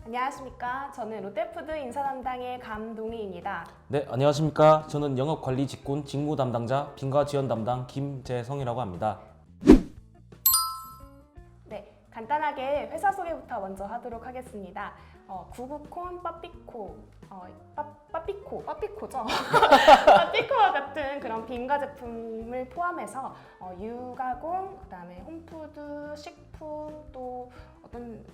안녕하십니까. 저는 롯데푸드 인사 담당의 감동희입니다. 네, 안녕하십니까. 저는 영업관리 직군 직무 담당자 빈과 지원 담당 김재성이라고 합니다. 네, 간단하게 회사 소개부터 먼저 하도록 하겠습니다. 구구콘 빠삐코, 빠삐코죠? 빠삐코와 같은 그런 빈과 제품을 포함해서 유가공, 그다음에 홈푸드, 식품, 또 어떤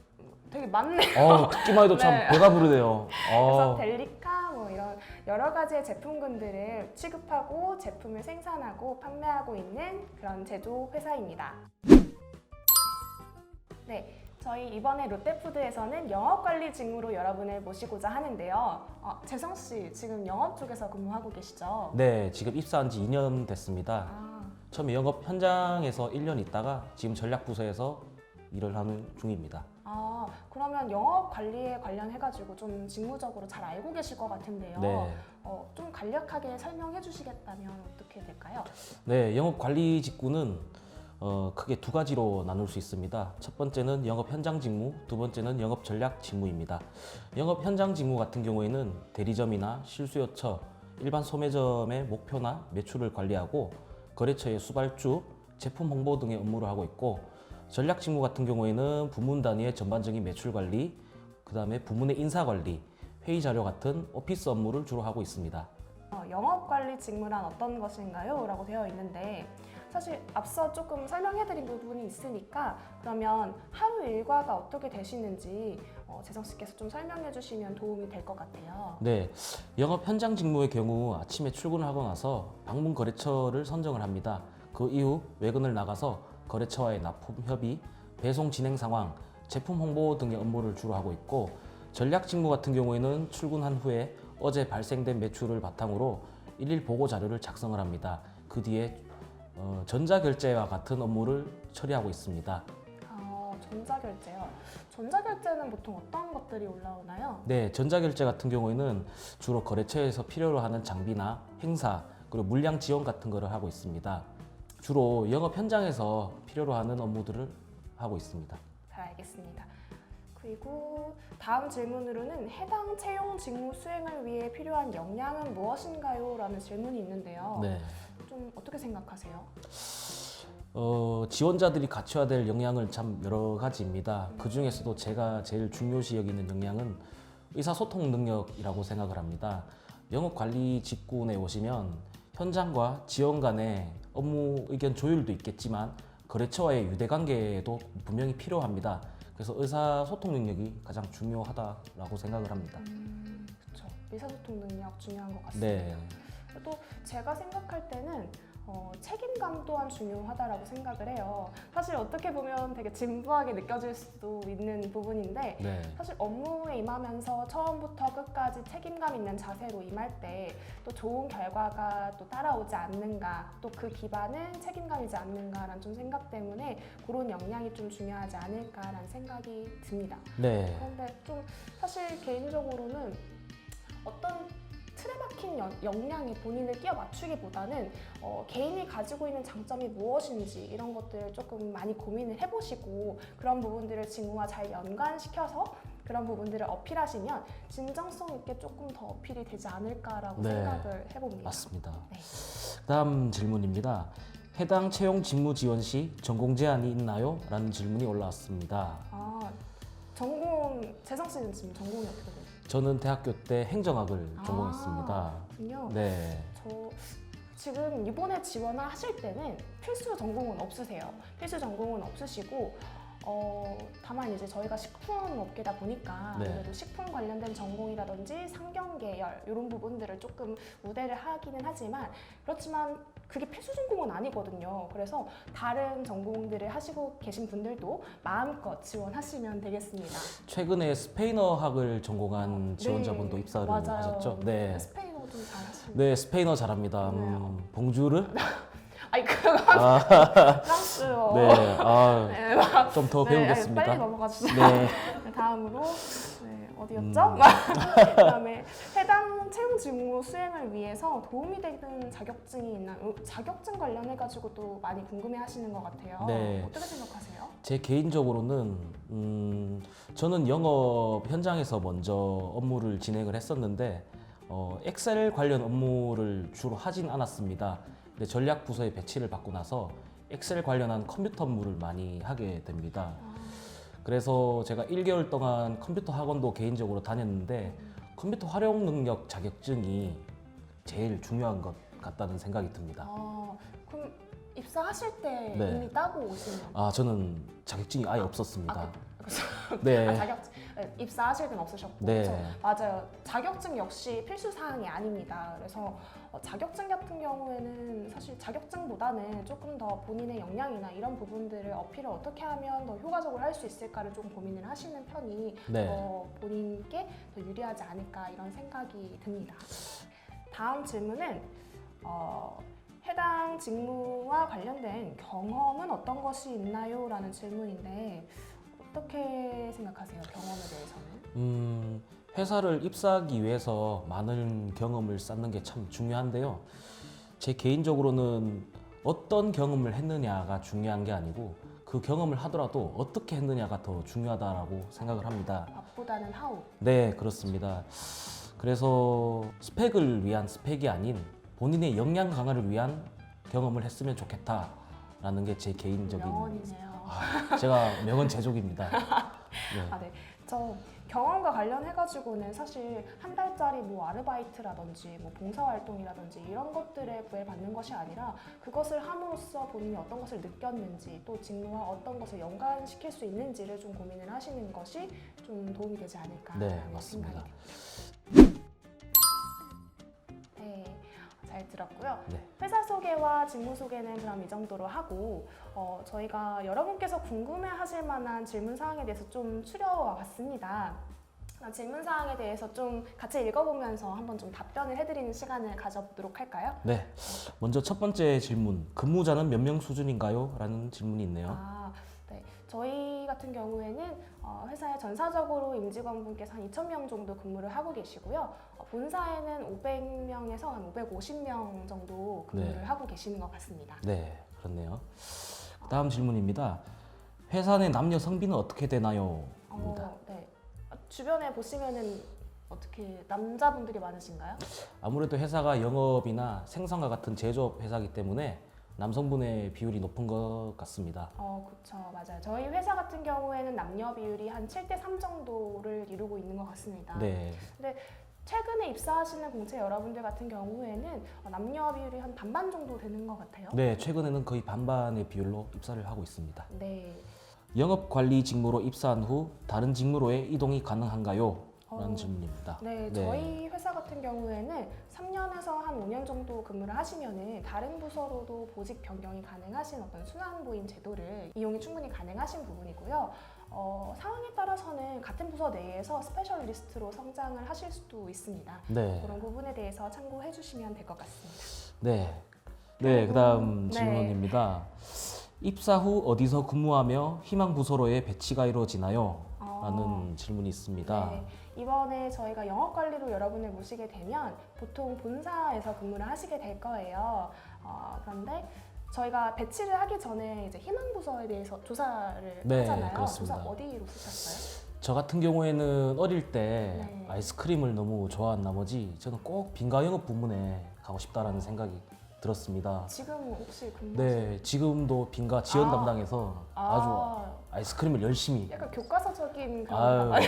되게 많네요. 듣기만 해도 참 네. 배가 부르네요. 그래서 델리카 뭐 이런 여러 가지의 제품군들을 취급하고 제품을 생산하고 판매하고 있는 그런 제조 회사입니다. 네, 저희 이번에 롯데푸드에서는 영업관리 직무로 여러분을 모시고자 하는데요. 재성 씨, 지금 영업 쪽에서 근무하고 계시죠? 네, 지금 입사한 지 2년 됐습니다. 아, 처음에 영업 현장에서 1년 있다가 지금 전략부서에서 일을 하는 중입니다. 그러면 영업 관리에 관련해가지고 좀 직무적으로 잘 알고 계실 것 같은데요. 네. 좀 간략하게 설명해 주시겠다면 어떻게 될까요? 네, 영업관리 직군은 크게 두 가지로 나눌 수 있습니다. 첫 번째는 영업 현장 직무, 두 번째는 영업 전략 직무입니다. 영업 현장 직무 같은 경우에는 대리점이나 실수요처, 일반 소매점의 목표나 매출을 관리하고 거래처의 수발주, 제품 홍보 등의 업무를 하고 있고, 전략 직무 같은 경우에는 부문 단위의 전반적인 매출 관리, 그 다음에 부문의 인사 관리, 회의 자료 같은 오피스 업무를 주로 하고 있습니다. 영업관리 직무란 어떤 것인가요? 라고 되어 있는데 사실 앞서 조금 설명해드린 부분이 있으니까 그러면 하루 일과가 어떻게 되시는지 재성 씨께서 좀 설명해 주시면 도움이 될 것 같아요. 네, 영업 현장 직무의 경우 아침에 출근을 하고 나서 방문 거래처를 선정을 합니다. 그 이후 외근을 나가서 거래처와의 납품 협의, 배송 진행 상황, 제품 홍보 등의 업무를 주로 하고 있고, 전략 직무 같은 경우에는 출근한 후에 어제 발생된 매출을 바탕으로 일일 보고 자료를 작성을 합니다. 그 뒤에 전자결제와 같은 업무를 처리하고 있습니다. 전자결제요. 전자결제는 보통 어떤 것들이 올라오나요? 네, 전자결제 같은 경우에는 주로 거래처에서 필요로 하는 장비나 행사, 그리고 물량 지원 같은 거를 하고 있습니다. 주로 영업 현장에서 필요로 하는 업무들을 하고 있습니다. 잘 알겠습니다. 그리고 다음 질문으로는 해당 채용 직무 수행을 위해 필요한 역량은 무엇인가요? 라는 질문이 있는데요. 네. 좀 어떻게 생각하세요? 지원자들이 갖춰야 될 역량은 참 여러 가지입니다. 그 중에서도 제가 제일 중요시 여기는 역량은 의사소통 능력이라고 생각을 합니다. 영업관리 직군에 오시면 현장과 지원 간의 업무 의견 조율도 있겠지만 거래처와의 유대관계도 분명히 필요합니다. 그래서 의사소통 능력이 가장 중요하다라고 생각을 합니다. 그렇죠. 의사소통 능력 중요한 것 같습니다. 네. 또 제가 생각할 때는 책임감 또한 중요하다라고 생각을 해요. 사실 어떻게 보면 되게 진부하게 느껴질 수도 있는 부분인데 네. 사실 업무에 임하면서 처음부터 끝까지 책임감 있는 자세로 임할 때 또 좋은 결과가 또 따라오지 않는가, 또 그 기반은 책임감이지 않는가라는 좀 생각 때문에 그런 역량이 좀 중요하지 않을까라는 생각이 듭니다. 네. 그런데 좀 사실 개인적으로는 어떤 틀에 박힌 역량에 본인을 끼워 맞추기보다는 개인이 가지고 있는 장점이 무엇인지 이런 것들을 조금 많이 고민을 해보시고 그런 부분들을 직무와 잘 연관시켜서 그런 부분들을 어필하시면 진정성 있게 조금 더 어필이 되지 않을까라고 네. 생각을 해봅니다. 맞습니다. 네. 다음 질문입니다. 해당 채용 직무 지원 시 전공 제한이 있나요? 라는 질문이 올라왔습니다. 전공, 재성 씨는 지금 전공이 어떻게 되세요? 저는 대학교 때 행정학을 전공했습니다. 그렇군요. 네. 저 지금 이번에 지원을 하실 때는 필수 전공은 없으세요. 필수 전공은 없으시고 다만 이제 저희가 식품업계다 보니까 네. 아무래도 식품 관련된 전공이라든지 상경 계열 이런 부분들을 조금 우대를 하기는 하지만 그렇지만 그게 필수 전공은 아니거든요. 그래서 다른 전공들을 하시고 계신 분들도 마음껏 지원하시면 되겠습니다. 최근에 스페인어학을 전공한 지원자분도 입사를 맞아요. 하셨죠? 네. 스페인어 좀 잘하시는. 네, 스페인어 잘합니다. 봉주르? 아니 그건 프랑스 맞아요. 네, 네, 막 좀 더 네, 배우겠습니다. 빨리 넘어가 주세요. 네. 네, 다음으로 어디였죠? 그다음에 해당 채용 직무 수행을 위해서 도움이 되는 자격증이 있나요? 자격증 관련해 가지고도 많이 궁금해하시는 것 같아요. 네. 어떻게 생각하세요? 제 개인적으로는 저는 영업 현장에서 먼저 업무를 진행을 했었는데 엑셀 관련 업무를 주로 하진 않았습니다. 근데 전략 부서에 배치를 받고 나서 엑셀 관련한 컴퓨터 업무를 많이 하게 됩니다. 그래서 제가 1개월 동안 컴퓨터 학원도 개인적으로 다녔는데 컴퓨터 활용 능력 자격증이 제일 중요한 것 같다는 생각이 듭니다. 그럼 입사하실 때 네. 이미 따고 오시는 저는 자격증이 아예 없었습니다. 그래서 네. 입사하실 땐 없으셨고 네. 그렇죠? 맞아요. 자격증 역시 필수 사항이 아닙니다. 그래서 자격증 같은 경우에는 사실 자격증보다는 조금 더 본인의 역량이나 이런 부분들을 어필을 어떻게 하면 더 효과적으로 할 수 있을까를 좀 고민을 하시는 편이 네. 본인께 더 유리하지 않을까 이런 생각이 듭니다. 다음 질문은 해당 직무와 관련된 경험은 어떤 것이 있나요? 라는 질문인데 어떻게 생각하세요? 경험에 대해서는? 회사를 입사하기 위해서 많은 경험을 쌓는 게 참 중요한데요. 제 개인적으로는 어떤 경험을 했느냐가 중요한 게 아니고 그 경험을 하더라도 어떻게 했느냐가 더 중요하다고 생각을 합니다. 앞보다는 하우. 네, 그렇습니다. 그래서 스펙을 위한 스펙이 아닌 본인의 역량 강화를 위한 경험을 했으면 좋겠다라는 게 제 개인적인 명언이네요. 제가 명언 제조기입니다. 네. 네. 저 경험과 관련해가지고는 사실 한 달짜리 뭐 아르바이트라든지 뭐 봉사활동이라든지 이런 것들에 구애받는 것이 아니라 그것을 함으로써 본인이 어떤 것을 느꼈는지 또 직무와 어떤 것을 연관시킬 수 있는지를 좀 고민을 하시는 것이 좀 도움이 되지 않을까라는 네, 생각이 맞습니다. 듭니다. 네, 잘 들었고요. 네. 회사 소개와 직무 소개는 그럼 이 정도로 하고 저희가 여러분께서 궁금해하실 만한 질문 사항에 대해서 좀 추려와 봤습니다. 질문 사항에 대해서 좀 같이 읽어보면서 한번 좀 답변을 해드리는 시간을 가져보도록 할까요? 네. 먼저 첫 번째 질문. 근무자는 몇 명 수준인가요? 라는 질문이 있네요. 네. 저희 같은 경우에는 회사에 전사적으로 임직원분께서 한 2,000명 정도 근무를 하고 계시고요. 본사에는 500명에서 한 550명 정도 근무를 네. 하고 계시는 것 같습니다. 네, 그렇네요. 다음 질문입니다. 회사 내 남녀 성비는 어떻게 되나요? 입니다. 네. 주변에 보시면은 어떻게 남자분들이 많으신가요? 아무래도 회사가 영업이나 생산과 같은 제조업 회사이기 때문에 남성분의 비율이 높은 것 같습니다. 그렇죠. 맞아요. 저희 회사 같은 경우에는 남녀 비율이 한 7대3 정도를 이루고 있는 것 같습니다. 네. 근데 최근에 입사하시는 공채 여러분들 같은 경우에는 남녀 비율이 한 반반 정도 되는 것 같아요. 네, 최근에는 거의 반반의 비율로 입사를 하고 있습니다. 네. 영업 관리 직무로 입사한 후 다른 직무로의 이동이 가능한가요? 라는 질문입니다. 네, 저희 회사 같은 경우에는 3년에서 한 5년 정도 근무를 하시면은 다른 부서로도 보직 변경이 가능하신 어떤 순환부임 제도를 이용이 충분히 가능하신 부분이고요. 상황에 따라서는 같은 부서 내에서 스페셜리스트로 성장을 하실 수도 있습니다. 네. 그런 부분에 대해서 참고해 주시면 될 것 같습니다. 네. 네, 그다음 네. 질문입니다. 입사 후 어디서 근무하며 희망 부서로의 배치가 이루어지나요? 라는 질문이 있습니다. 네, 이번에 저희가 영업관리로 여러분을 모시게 되면 보통 본사에서 근무를 하시게 될 거예요. 그런데 저희가 배치를 하기 전에 이제 희망부서에 대해서 조사를 네, 하잖아요. 그렇습니다. 조사 어디로 쓰셨어요? 저 같은 경우에는 어릴 때 네. 아이스크림을 너무 좋아한 나머지 저는 꼭 빈가 영업 부문에 가고 싶다라는 생각이 들었습니다. 지금 혹시 근무? 네, 지금도 빈가 지원 아. 담당해서 아주 아이스크림을 열심히 약간 교과서적인 그런 아유.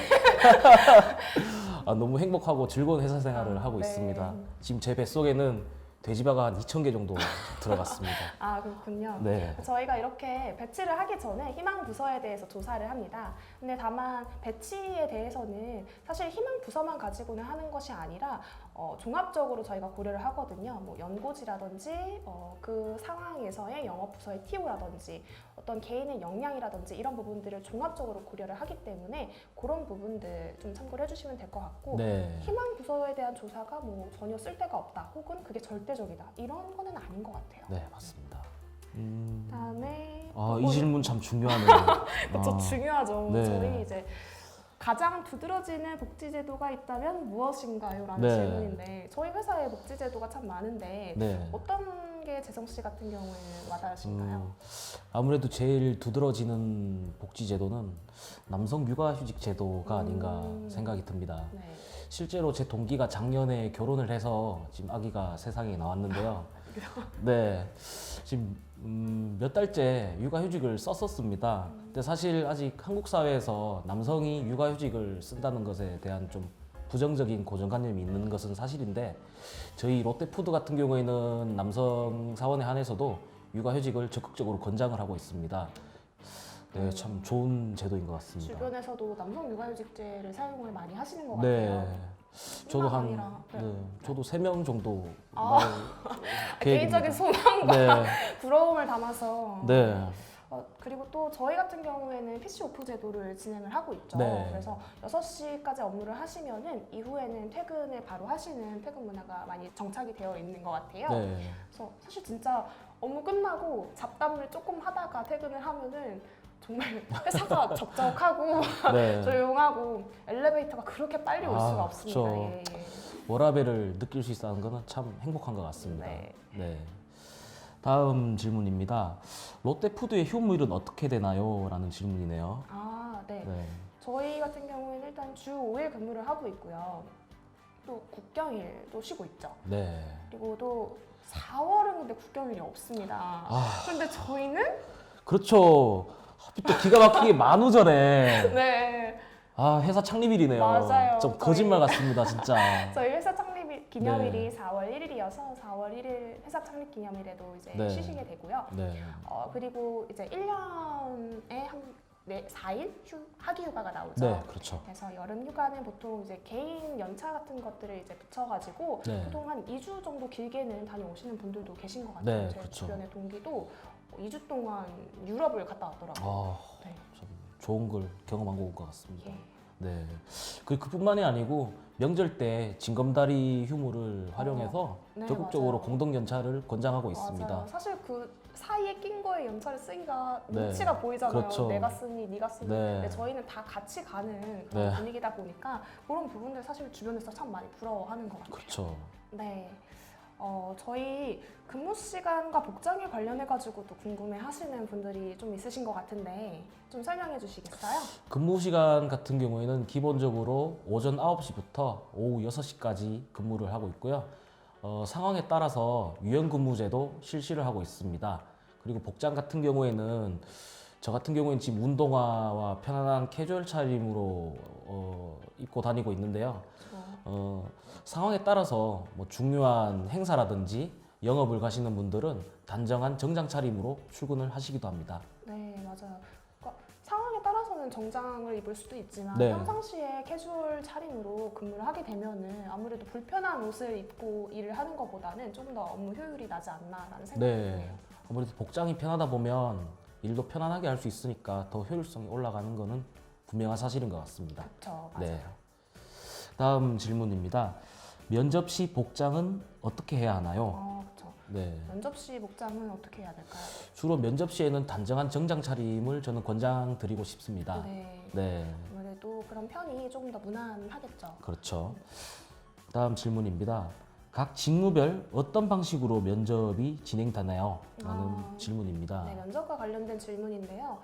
너무 행복하고 즐거운 회사 생활을 하고 네. 있습니다. 지금 제 뱃속에는 돼지바가 한 2,000개 정도 들어갔습니다. 그렇군요. 네. 저희가 이렇게 배치를 하기 전에 희망 부서에 대해서 조사를 합니다. 근데 다만 배치에 대해서는 사실 희망 부서만 가지고는 하는 것이 아니라 종합적으로 저희가 고려를 하거든요. 뭐 연고지라든지 그 상황에서의 영업 부서의 TO라든지 어떤 개인의 역량이라든지 이런 부분들을 종합적으로 고려를 하기 때문에 그런 부분들 좀 참고를 해주시면 될 것 같고 네. 희망 부서에 대한 조사가 뭐 전혀 쓸데가 없다 혹은 그게 절대적이다 이런 거는 아닌 것 같아요. 네, 맞습니다. 그다음에 이 질문 참 중요하네요. 그쵸, 중요하죠. 네. 저희 이제 가장 두드러지는 복지제도가 있다면 무엇인가요? 라는 네. 질문인데 저희 회사에 복지제도가 참 많은데 네. 어떤 게 재성 씨 같은 경우에는 와닿으신가요? 아무래도 제일 두드러지는 복지 제도는 남성 육아휴직 제도가 아닌가 생각이 듭니다. 네. 실제로 제 동기가 작년에 결혼을 해서 지금 아기가 세상에 나왔는데요. 네, 지금 몇 달째 육아휴직을 썼었습니다. 근데 사실 아직 한국 사회에서 남성이 육아휴직을 쓴다는 것에 대한 좀 부정적인 고정관념이 있는 것은 사실인데 저희 롯데푸드 같은 경우에는 남성 사원에 한해서도 육아휴직을 적극적으로 권장을 하고 있습니다. 네, 참 좋은 제도인 것 같습니다. 주변에서도 남성 육아휴직제를 사용을 많이 하시는 것 네, 같아요. 저도 뿐만 아니라, 저도 3명 정도 아. 계획입니다. 개인적인 소망과 네, 부러움을 담아서 네, 그리고 또 저희 같은 경우에는 PC 오프 제도를 진행을 하고 있죠. 네. 그래서 6시까지 업무를 하시면은 이후에는 퇴근을 바로 하시는 퇴근 문화가 많이 정착이 되어 있는 것 같아요. 네, 그래서 사실 진짜 업무 끝나고 잡담을 조금 하다가 퇴근을 하면은 정말 회사가 적적하고 네. 조용하고 엘리베이터가 그렇게 빨리 올 수가 아, 없습니다. 그쵸. 예, 예. 워라밸을 느낄 수 있다는 것은 참 행복한 것 같습니다. 네. 네. 다음 질문입니다. 롯데푸드의 휴무일은 어떻게 되나요? 라는 질문이네요. 아, 네. 네. 저희 같은 경우에는 일단 주 5일 근무를 하고 있고요. 또 국경일도 쉬고 있죠. 네. 그리고 또 4월은 근데 국경일이 없습니다. 아, 근데 저희는 그렇죠. 하필 또 기가 막히게 만우절에 네. 회사 창립일이네요. 맞아요. 좀 거짓말 같습니다, 진짜. 저희 회사 창립 기념일이 네. 4월 1일이어서 4월 1일 회사 창립 기념일에도 이제 네. 쉬시게 되고요. 네. 그리고 이제 1년에 한 4일 하기 휴가가 나오죠. 네, 그렇죠. 그래서 여름 휴가는 보통 이제 개인 연차 같은 것들을 이제 붙여가지고 네. 보통 한 2주 정도 길게는 다녀오시는 분들도 계신 것 같아요. 네, 제 그렇죠. 주변의 동기도 2주 동안 유럽을 갔다 왔더라고요. 아, 네. 참 좋은 걸 경험한 것 같습니다. 예. 네. 그뿐만이 아니고 명절 때 징검다리 휴무를 활용해서 네, 적극적으로 맞아요. 공동 연차를 권장하고 있습니다. 맞아요. 사실 그 사이에 낀 거에 연차를 쓰기가 네. 눈치가 보이잖아요. 그렇죠. 내가 쓰니 네가 쓰니. 네. 근데 저희는 다 같이 가는 그런 네. 분위기다 보니까 그런 부분들 사실 주변에서 참 많이 부러워하는 것 같아요. 그렇죠. 네. 저희 근무 시간과 복장에 관련해 가지고도 궁금해 하시는 분들이 좀 있으신 것 같은데 좀 설명해 주시겠어요? 근무 시간 같은 경우에는 기본적으로 오전 9시부터 오후 6시까지 근무를 하고 있고요. 상황에 따라서 유연 근무제도 실시를 하고 있습니다. 그리고 복장 같은 경우에는 저 같은 경우에는 지금 운동화와 편안한 캐주얼 차림으로 입고 다니고 있는데요. 상황에 따라서 뭐 중요한 행사라든지 영업을 가시는 분들은 단정한 정장 차림으로 출근을 하시기도 합니다. 네, 맞아요. 그러니까 상황에 따라서는 정장을 입을 수도 있지만 네. 평상시에 캐주얼 차림으로 근무를 하게 되면은 아무래도 불편한 옷을 입고 일을 하는 것보다는 좀 더 업무 효율이 나지 않나라는 생각이 네. 드네요. 아무래도 복장이 편하다 보면 일도 편안하게 할 수 있으니까 더 효율성이 올라가는 것은 분명한 사실인 것 같습니다. 그렇죠, 맞아요. 네. 다음 질문입니다. 면접 시 복장은 어떻게 해야 하나요? 그렇죠. 네. 면접 시 복장은 어떻게 해야 될까요? 주로 면접 시에는 단정한 정장 차림을 저는 권장드리고 싶습니다. 네. 네. 아무래도 그런 편이 조금 더 무난하겠죠. 그렇죠. 다음 질문입니다. 각 직무별 어떤 방식으로 면접이 진행되나요? 라는 질문입니다. 네, 면접과 관련된 질문인데요.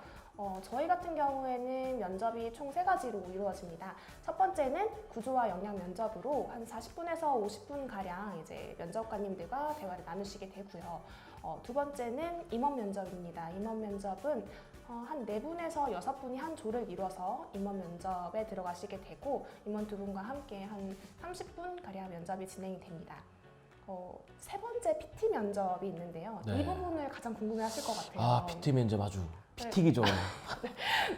저희 같은 경우에는 면접이 총 3가지로 이루어집니다. 첫 번째는 구조와 역량 면접으로 한 40분에서 50분 가량 이제 면접관님들과 대화를 나누시게 되고요. 두 번째는 임원 면접입니다. 임원 면접은 한 4분에서 6분이 한 조를 이뤄서 임원 면접에 들어가시게 되고 임원 2분과 함께 한 30분 가량 면접이 진행이 됩니다. 세 번째 PT 면접이 있는데요. 네. 이 부분을 가장 궁금해하실 것 같아요. 아, PT 면접 아주 피튀기죠.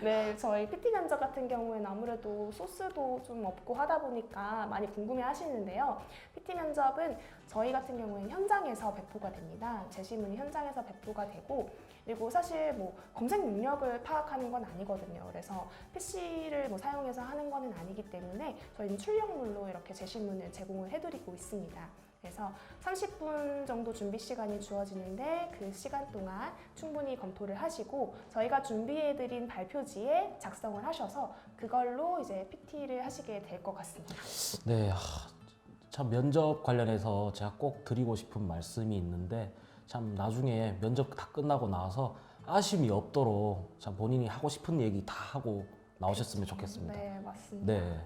네, 저희 PT 면접 같은 경우에는 아무래도 소스도 좀 없고 하다 보니까 많이 궁금해 하시는데요. PT 면접은 저희 같은 경우에는 현장에서 배포가 됩니다. 제시문이 현장에서 배포가 되고, 그리고 사실 뭐 검색 능력을 파악하는 건 아니거든요. 그래서 PC를 뭐 사용해서 하는 거는 아니기 때문에 저희는 출력물로 이렇게 제시문을 제공을 해드리고 있습니다. 그래서 30분 정도 준비 시간이 주어지는데 그 시간 동안 충분히 검토를 하시고 저희가 준비해드린 발표지에 작성을 하셔서 그걸로 이제 PT를 하시게 될 것 같습니다. 네, 참 면접 관련해서 제가 꼭 드리고 싶은 말씀이 있는데 참 나중에 면접 다 끝나고 나서 아쉬움이 없도록 참 본인이 하고 싶은 얘기 다 하고 나오셨으면 좋겠습니다. 네, 맞습니다. 네,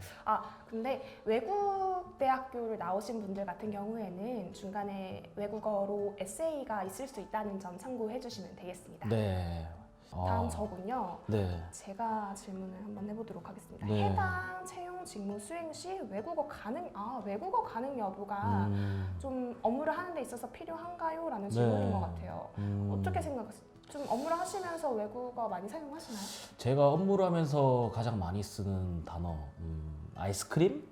근데 외국 대학교를 나오신 분들 같은 경우에는 중간에 외국어로 에세이가 있을 수 있다는 점 참고해 주시면 되겠습니다. 네. 다음 저군요. 네, 제가 질문을 한번 해보도록 하겠습니다. 네. 해당 채용 직무 수행 시 외국어 가능 여부가 좀 업무를 하는 데 있어서 필요한가요? 라는 질문인 네. 것 같아요. 어떻게 생각하세요? 좀 업무를 하시면서 외국어 많이 사용하시나요? 제가 업무를 하면서 가장 많이 쓰는 단어 아이스크림?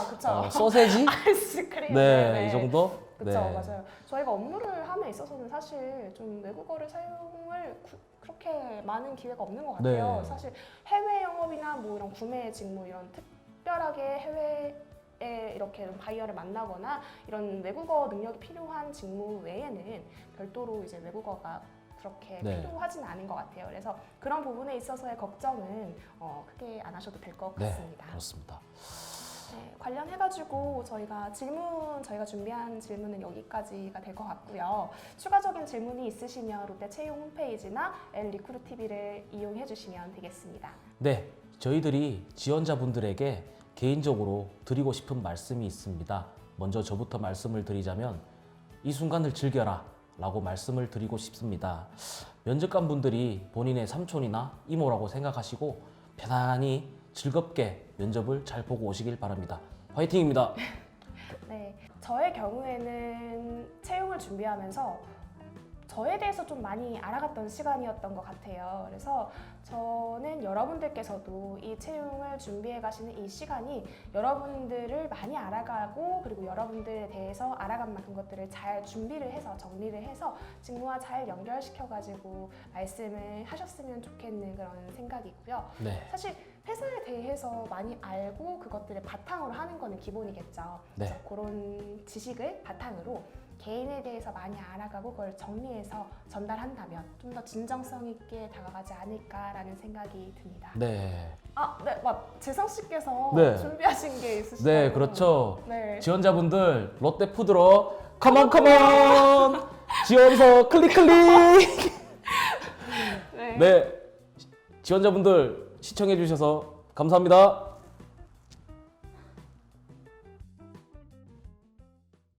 그쵸. 소세지? 아이스크림. 네, 이 정도? 그쵸, 네. 맞아요. 저희가 업무를 함에 있어서는 사실 좀 외국어를 사용을 그렇게 많은 기회가 없는 것 같아요. 네. 사실 해외 영업이나 뭐 이런 구매 직무 이런 특별하게 해외에 이렇게 바이어를 만나거나 이런 외국어 능력이 필요한 직무 외에는 별도로 이제 외국어가 그렇게 네. 필요하진 않은 것 같아요. 그래서 그런 부분에 있어서의 걱정은 크게 안 하셔도 될 것 네, 같습니다. 그렇습니다. 네, 관련해가지고 저희가 준비한 질문은 여기까지가 될 것 같고요. 추가적인 질문이 있으시면 롯데 채용 홈페이지나 L리크루TV를 이용해 주시면 되겠습니다. 네, 저희들이 지원자분들에게 개인적으로 드리고 싶은 말씀이 있습니다. 먼저 저부터 말씀을 드리자면 이 순간을 즐겨라 라고 말씀을 드리고 싶습니다. 면접관 분들이 본인의 삼촌이나 이모라고 생각하시고 편안히 즐겁게 면접을 잘 보고 오시길 바랍니다. 화이팅입니다. 네, 저의 경우에는 채용을 준비하면서 저에 대해서 좀 많이 알아갔던 시간이었던 것 같아요. 그래서 저는 여러분들께서도 이 채용을 준비해 가시는 이 시간이 여러분들을 많이 알아가고 그리고 여러분들에 대해서 알아간 만큼 것들을 잘 준비를 해서 정리를 해서 직무와 잘 연결시켜 가지고 말씀을 하셨으면 좋겠는 그런 생각이고요. 네, 사실 회사에 대해서 많이 알고 그것들을 바탕으로 하는 거는 기본이겠죠. 네. 그래서 그런 지식을 바탕으로 개인에 대해서 많이 알아가고 그걸 정리해서 전달한다면 좀 더 진정성 있게 다가가지 않을까라는 생각이 듭니다. 네, 네, 재성 씨께서 네. 준비하신 게 있으시죠? 네, 그렇죠. 네. 지원자분들 롯데푸드로 컴온 지원서 클릭 네. 네, 지원자분들 시청해 주셔서 감사합니다.